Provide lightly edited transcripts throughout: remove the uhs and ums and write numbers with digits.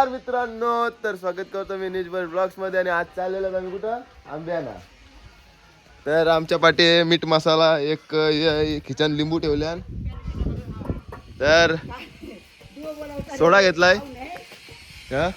नमस्कार मित्रांनो, तर स्वागत करतो मी निजबर ब्लॉग्स मध्ये. आणि आज चाललेलो आम्ही कुठं, आंब्याना. तर आमच्या पाठी मीठ मसाला एक खिचन लिंबू ठेवल्या. तर सोडा घेतलाय का,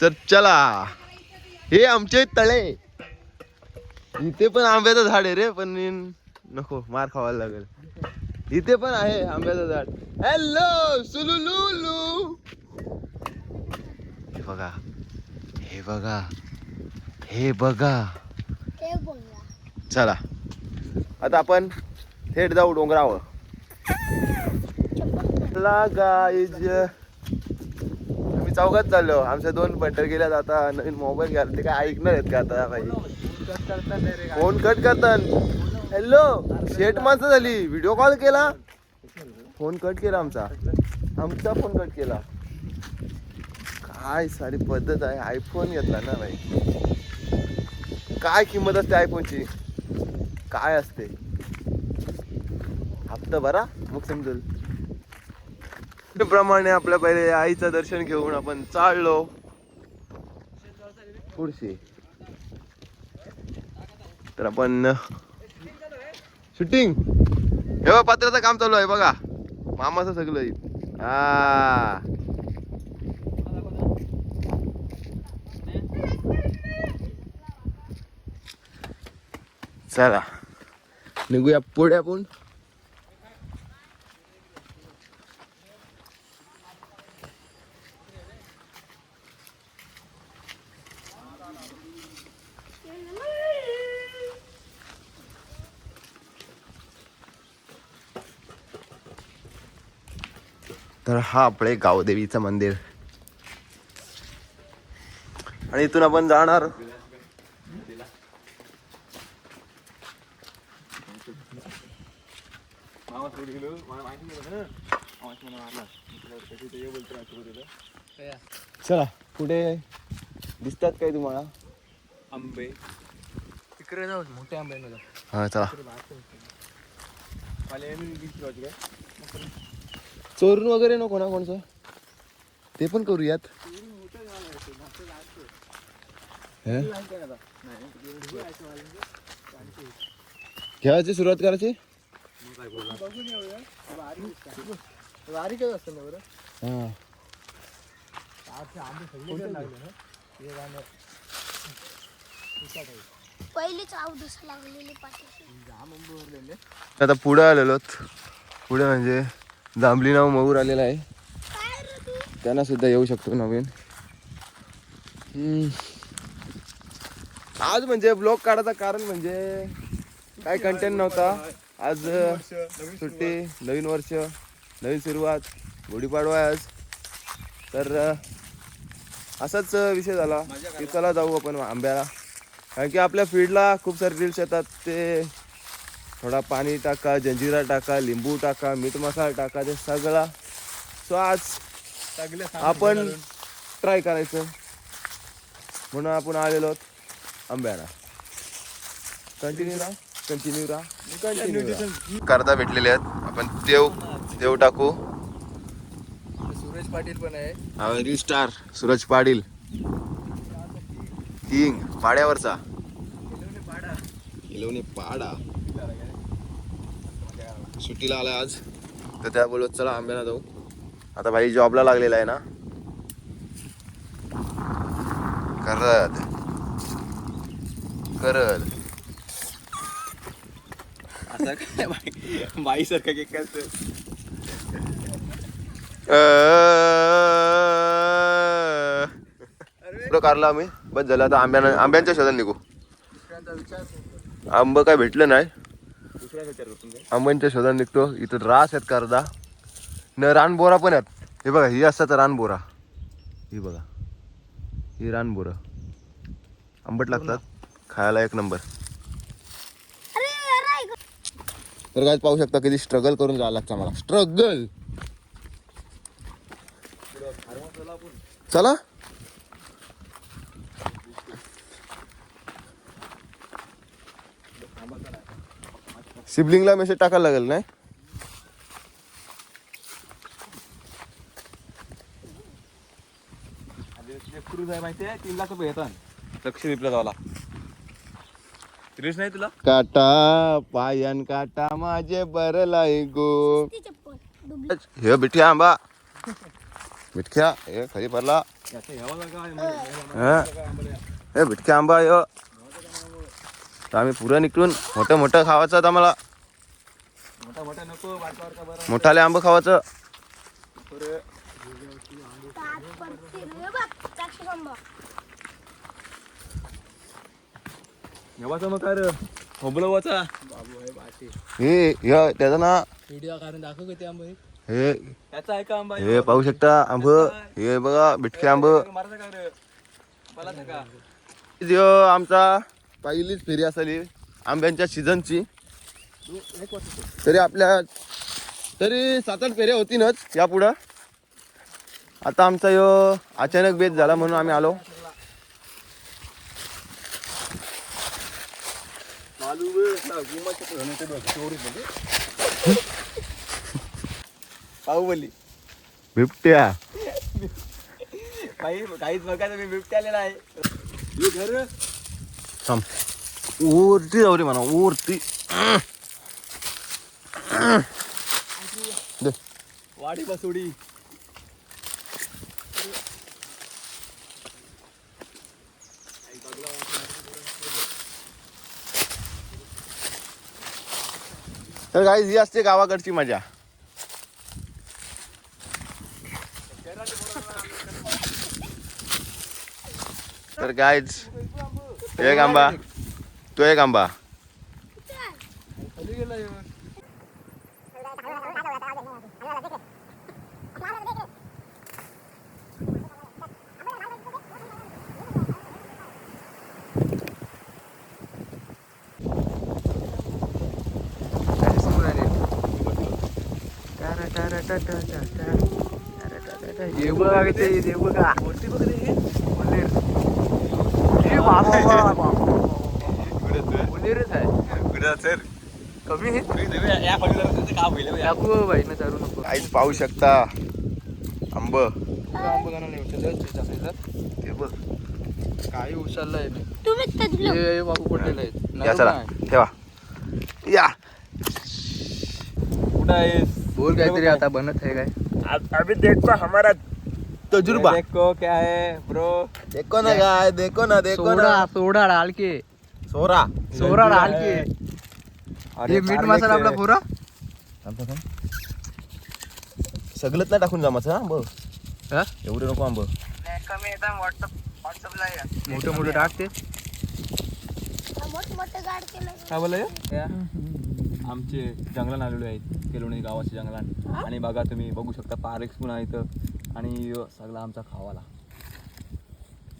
तर चला. हे आमचे तळे, इथे पण आंब्याचं झाड आहे रे, पण नको मार खावायला लागेल. इथे पण आहे आंब्याचं झाड. हॅलो सुलुलुलू, हे बघा, हे बघा, हे बघा. चला आता आपण थेट जाऊ डोंगरावर. गाईज आम्ही चौघात चाललो. आमच्या 2 बंटर गेल्यात. आता नवीन मोबाईल घ्यायला, ते काय ऐकणार आहेत का आता भाई? फोन कट करतात. हॅलो शेट माणसं झाली, व्हिडिओ कॉल केला, फोन कट केला. आमचा फोन कट केला. काय सारी पद्धत आहे. आयफोन घेतला ना भाई, काय किंमत असते आयफोनची, काय असते. हप्ता भरा मग समजेल. प्रमाणे आपल्या पहिले आईचं दर्शन घेऊन आपण चाललो पुढचे. तर आपण शूटिंग, हे बघा पत्र्याचं काम चालू आहे बघा, मामाचं सगळं. हा चला निघूया पुढे आपण. तर हा आपले गावदेवीचं मंदिर, आणि इथून आपण जाणार चला. पुढे दिसतात काय तुम्हाला आंबे? तिकडे जाऊ, मोठे आंबे. हा चला. चोरून वगैरे नको ना कोणचं, ते पण करूयात. खेळायची सुरुवात करायची. आता पुढे आलेलो, पुढे म्हणजे जांभली नाव मयूर आलेला आहे, त्यांना सुद्धा येऊ शकतो नवीन. आज म्हणजे ब्लॉग काढायचं कारण म्हणजे काय कंटेंट नव्हता आज. सुट्टी, नवीन वर्ष, नवीन सुरुवात, गुढीपाडवा आज. तर असाच विषय झाला की चला जाऊ आपण आंब्याला. कारण की आपल्या फील्डला खूप सारे रील्स येतात, ते थोडा पाणी टाका, जंजिरा टाका, लिंबू टाका, मीठ मसाला टाका, ते सगळा. सो आज आपण ट्राय करायचं म्हणून आपण आलेलो आंब्याला. कंटिन्यू राहा. करता भेटलेले आहेत. आपण देव टाकू. सूरज पाटील पण आहे, reel star Suraj Patil, king पाड्यावरचा. इलोनी पाडा सुट्टीला आला आज, तर त्या बोलत चला आंब्याला जाऊ. आता भाई जॉबला लागलेला आहे ना, करत असं काय बाई सारखं केक करतो. कारला आम्ही बस झालं. आता आंब्यांच्या शोधात निघू. आंब काय भेटलं नाही, आंब्यांच्या शोधात निघतो. इथं रास आहेत करदा न, रानबोरा पण आहेत. हे बघा, ही असतात रानबोरा. ही बघा, ही रानबोरा आंबट लागतात, खायला एक नंबर. तर काय पाहू शकता किती स्ट्रगल करून जायला लागतं मला. स्ट्रगल. चला सिबलिंगला मेसेज टाकायला लागेल नाही. ते 3 लाख रुपये येतात लक्षद्वीपला जायला. सिरियस नाही तुला? काटा पायन काटा माझे बरलाय गो. हे बिठ्या आंबा बिटक्या हे खाली पडला. हे बिटक्या आंबा यो आम्ही पुरं निघून मोठं मोठं खावायचं आम्हाला. मोठा नको बारका बरं. मोठाले आंबा खावायचं. येवाचा मग काय रे होबलवाचा हे त्याचा ना व्हिडिओ काढून दाखव किती आंबा हे त्याचा आहे का आंबा हे पाहू शकता आंब. हे बघा बिटके आंब. मारायचा का रे बोलायचा का? जो आमचा पहिलीच फेरी असली आंब्यांच्या सीझनची. तरी आपल्या तरी 7-8 फेऱ्या होतीनच यापुढं. आता आमचा यो अचानक बेत झाला म्हणून आम्ही आलो. बाहुबली बिबट्या काहीच बघायचं मी बिबट्या आलेला आहे. घर थांब वरती जाऊ रे म्हणा वरती. वाडी बसोडी तर गाईज ही असते गावाकडची मजा. तर गाईज एक आंबा तो एक आंबा. काहीच पाहू शकता आंब. ते बघ काही उचललंय मी. तुम्ही बाबू पडलेलं आहे. या चला ठेवा या. कुठं आहेस? बोल काहीतरी आता बनत आहे काय? अभी देखो हमारा तजुर्बा. देखो क्या है ब्रो. देखो ना गाय देखो ना सोडा सोडा डाल के सोरा सोडा डाल के ये मीठ मसाला आपला पुरा सगळंच नाही टाकून जमाचं आंब. हा? एवढे नको आंब. मोठे मोठे टाकते. काय बोलले? आमचे जंगलात आलेलो आहेत केलोणी गावाचे जंगलात. आणि बघा तुम्ही बघू शकता पारेक्स पण आहे इथं. आणि सगळा आमचा खावाला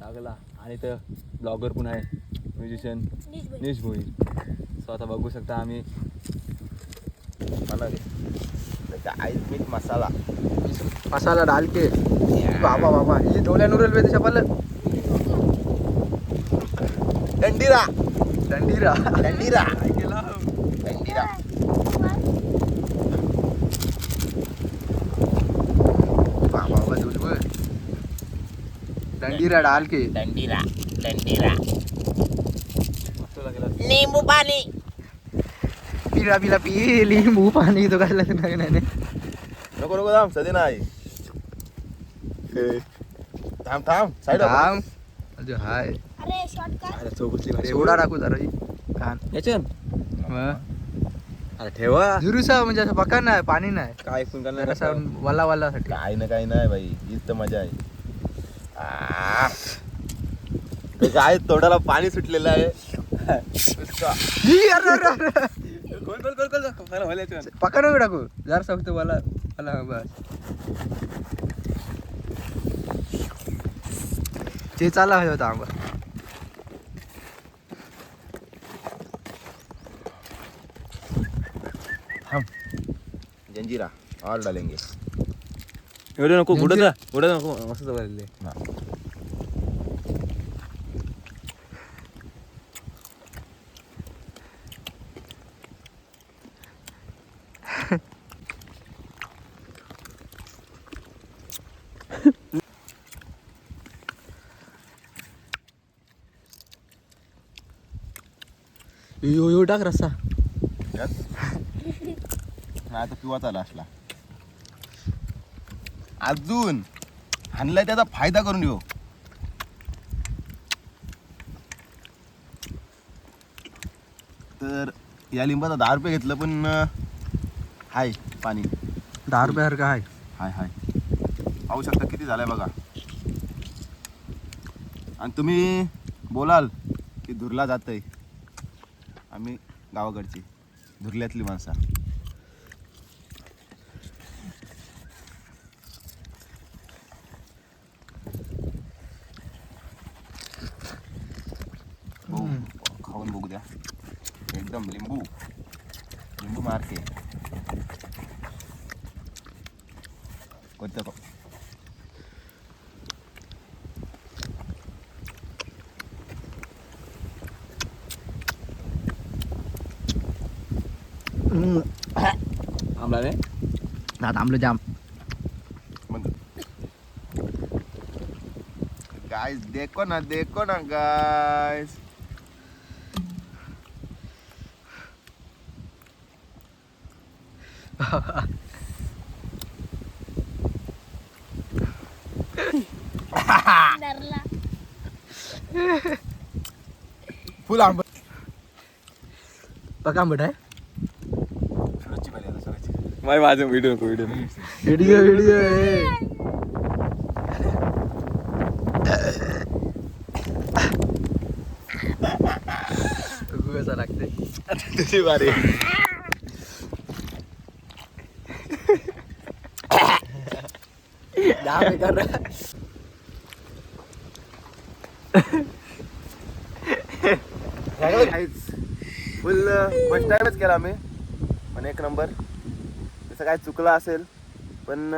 सगळा. आणि इथं ब्लॉगर पण आहे म्युझिशियन निश भोई. सो आता बघू शकता आम्ही आईस मीठ मसाला मसाला डाल के बाबा बाबा ये डोल्या नुरेल वे चपल डंडीरा दंडीरा डंडीरा केला डंडीरा. बाबा बाबा दुलबो दंडीरा डाल के डंडीरा डंडीरा. मस्त लागला. नींबू पाणी पिरा पिला पी लिंबू पाणी तो काय नाही. नको नको थांब सदी नाही. थांब थांब साईड थांब अजून हाय अरे चौकसली भारी. सोडा टाकू जरा खान अरे ठेवा जुरुसा म्हणजे असं पका नाही पाणी नाही काय ऐकून करणार जरासा वल्ला वल्लासाठी. काही नाही भाई हीच तर मजा आहे. ते काय तोंडाला पाणी सुटलेलं आहे. पका नको टाकू जरा फक्त मला मला बस ते चालला होता आंबा. जंजीरा और डालेंगे. एवढं नको पुढं जा पुढं नको मस्त चालले. यो टाक रस्सा. नाही आता पिवाचा लास्टला अजून हाणलाय त्याचा फायदा करून घेऊ. तर या लिंबाचा 10 रुपये घेतलं पण हाय पाणी 10 रुपयासारखं आहे. हाय हाय पाहू शकता किती झालंय बघा. आणि तुम्ही बोलाल की धुरला जातंय, आम्ही गावाकडची धुरल्यातली माणसं. खाऊन बघू द्या. एकदम लिंबू लिंबू मारते कोणतं आमला रे दात आंबलं जाम. गाइस देखो ना गाइस. डरला. फुल आंबट. बघ आंबट आहे. सुरतची पाहिजे आता सुरतची. माझं व्हिडिओ नको व्हिडिओ व्हिडिओ कसा लागते. तुझी बारी. फुल फर्स्ट टाइमच केला आम्ही पण एक नंबर. तसं काय चुकलं असेल पण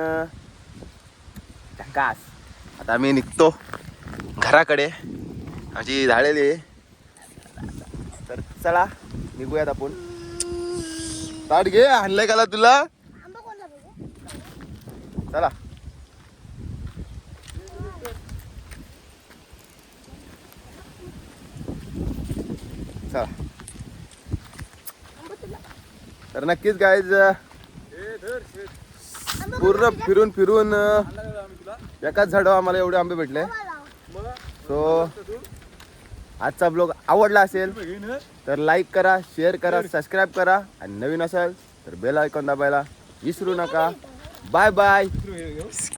झकास. आता आम्ही निघतो घराकडे. आमची झालेली आहे तर चला निघूयात आपण. ताट घे आणलंय का तुला. आंबा कोणता बघू? चला चला. तर नक्कीच गाईज पूर्ण फिरून फिरून एकाच झाडावर आम्हाला एवढे आंबे भेटले. सो आजचा ब्लॉग आवडला असेल तर लाईक करा, शेअर करा, सबस्क्राईब करा आणि नवीन असाल तर बेल आयकॉन दाबायला विसरू नका. Bye bye.